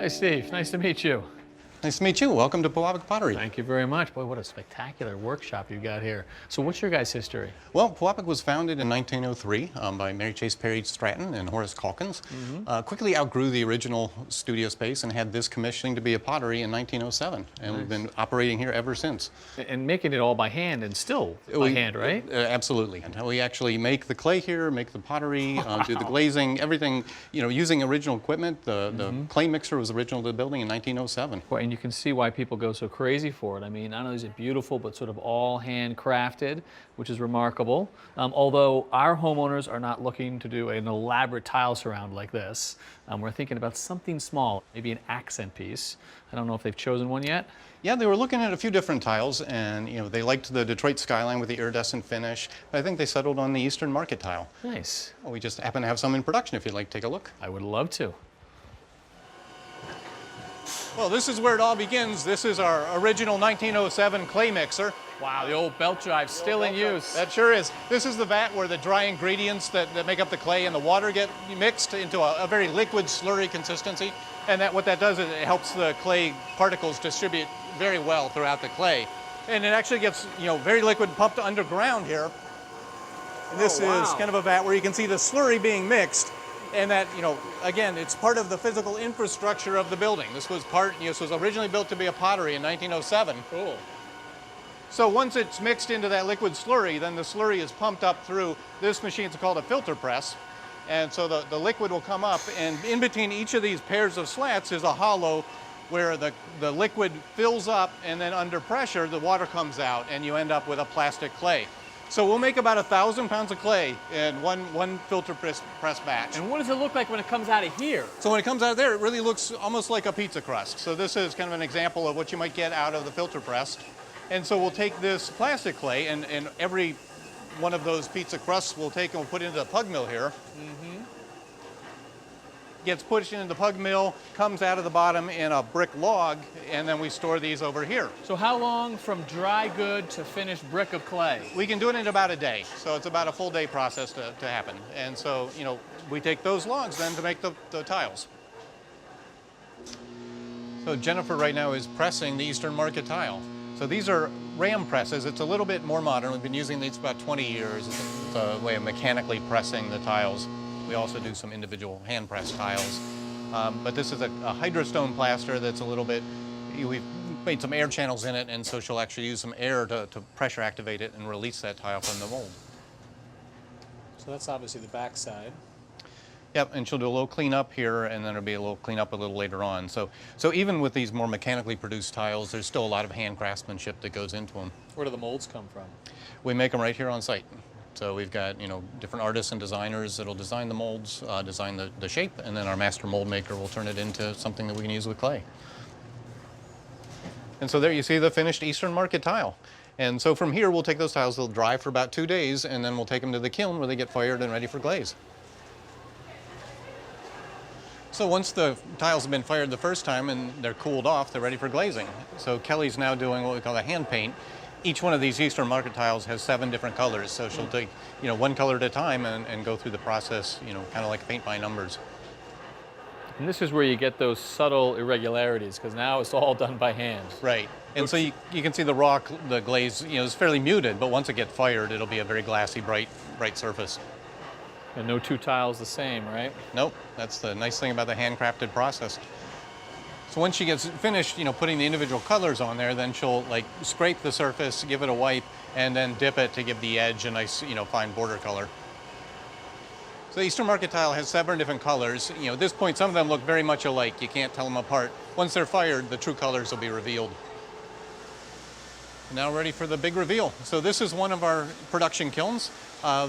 Hi, Steve. Nice to meet you. Nice to meet you. Welcome to Pewabic Pottery. Thank you very much. Boy, what a spectacular workshop you got here. So what's your guys' history? Well, Pewabic was founded in 1903 by Mary Chase Perry Stratton and Horace Calkins. Quickly outgrew the original studio space and had this commissioning to be a pottery in 1907. And we've been operating here ever since. And making it all by hand and still by hand, right? Absolutely. And we actually make the clay here, make the pottery, do the glazing, everything, you know, using original equipment. The clay mixer was original to the building in 1907. Boy, and you can see why people go so crazy for it. I mean, not only is it beautiful, but sort of all handcrafted, which is remarkable. Although our homeowners are not looking to do an elaborate tile surround like this. We're thinking about something small, maybe an accent piece. I don't know if they've chosen one yet. Yeah, they were looking at a few different tiles, and you know, they liked the Detroit skyline with the iridescent finish, but I think they settled on the Eastern Market tile. Nice. Well, we just happen to have some in production if you'd like to take a look. I would love to. Well, this is where it all begins. This is our original 1907 clay mixer. Wow, the old belt drive still in use. That sure is. This is the vat where the dry ingredients that make up the clay and the water get mixed into a very liquid, slurry consistency. And what that does is it helps the clay particles distribute very well throughout the clay. And it actually gets, you know, very liquid pumped underground here. And this is kind of a vat where you can see the slurry being mixed. And that, you know, again, it's part of the physical infrastructure of the building. This was this was originally built to be a pottery in 1907. Cool. So once it's mixed into that liquid slurry, then the slurry is pumped up through this machine. It's called a filter press. And so the liquid will come up, and in between each of these pairs of slats is a hollow where the liquid fills up, and then under pressure, the water comes out, and you end up with a plastic clay. So we'll make about 1,000 pounds of clay in one filter press batch. And what does it look like when it comes out of here? So when it comes out of there, it really looks almost like a pizza crust. So this is kind of an example of what you might get out of the filter press. And so we'll take this plastic clay, and every one of those pizza crusts we'll take and we'll put into the pug mill here. Gets pushed into the pug mill, comes out of the bottom in a brick log, and then we store these over here. So how long from dry good to finished brick of clay? We can do it in about a day. So it's about a full day process to happen. And so, you know, we take those logs then to make the tiles. So Jennifer right now is pressing the Eastern Market tile. So these are ram presses. It's a little bit more modern. We've been using these about 20 years. It's a way of mechanically pressing the tiles. We also do some individual hand-pressed tiles. But this is a hydrostone plaster that's a little bit, we've made some air channels in it, and so she'll actually use some air to pressure activate it and release that tile from the mold. So that's obviously the back side. Yep, and she'll do a little cleanup here, and then there'll be a little cleanup a little later on. So even with these more mechanically produced tiles, there's still a lot of hand craftsmanship that goes into them. Where do the molds come from? We make them right here on site. So we've got, you know, different artists and designers that'll design the molds, design the shape, and then our master mold maker will turn it into something that we can use with clay. And so there you see the finished Eastern Market tile. And so from here we'll take those tiles, they'll dry for about 2 days, and then we'll take them to the kiln where they get fired and ready for glaze. So once the tiles have been fired the first time and they're cooled off, they're ready for glazing. So Kelly's now doing what we call a hand paint. Each one of these Eastern Market tiles has 7 different colors, so she'll take, you know, one color at a time and go through the process, you know, kind of like paint by numbers. And this is where you get those subtle irregularities, because now it's all done by hand. Right. And so you can see the glaze, you know, is fairly muted, but once it gets fired, it'll be a very glassy, bright surface. And no two tiles the same, right? Nope. That's the nice thing about the handcrafted process. So once she gets finished, you know, putting the individual colors on there, then she'll like scrape the surface, give it a wipe, and then dip it to give the edge a nice, you know, fine border color. So the Eastern Market tile has 7 different colors. You know, at this point, some of them look very much alike. You can't tell them apart. Once they're fired, the true colors will be revealed. Now ready for the big reveal. So this is one of our production kilns.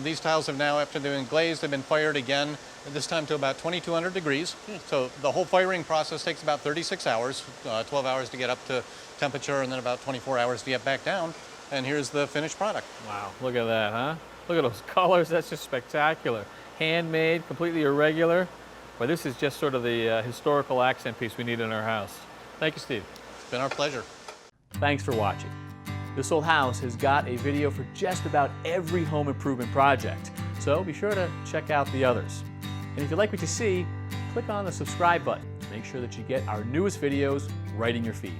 These tiles have now, after they've been glazed, they've been fired again, this time to about 2,200 degrees. So the whole firing process takes about 36 hours, 12 hours to get up to temperature, and then about 24 hours to get back down. And here's the finished product. Wow, look at that, huh? Look at those colors, that's just spectacular. Handmade, completely irregular. Well, this is just sort of the historical accent piece we need in our house. Thank you, Steve. It's been our pleasure. Thanks for watching. This Old House has got a video for just about every home improvement project, so be sure to check out the others. And if you like what you see, click on the subscribe button. make sure that you get our newest videos right in your feed.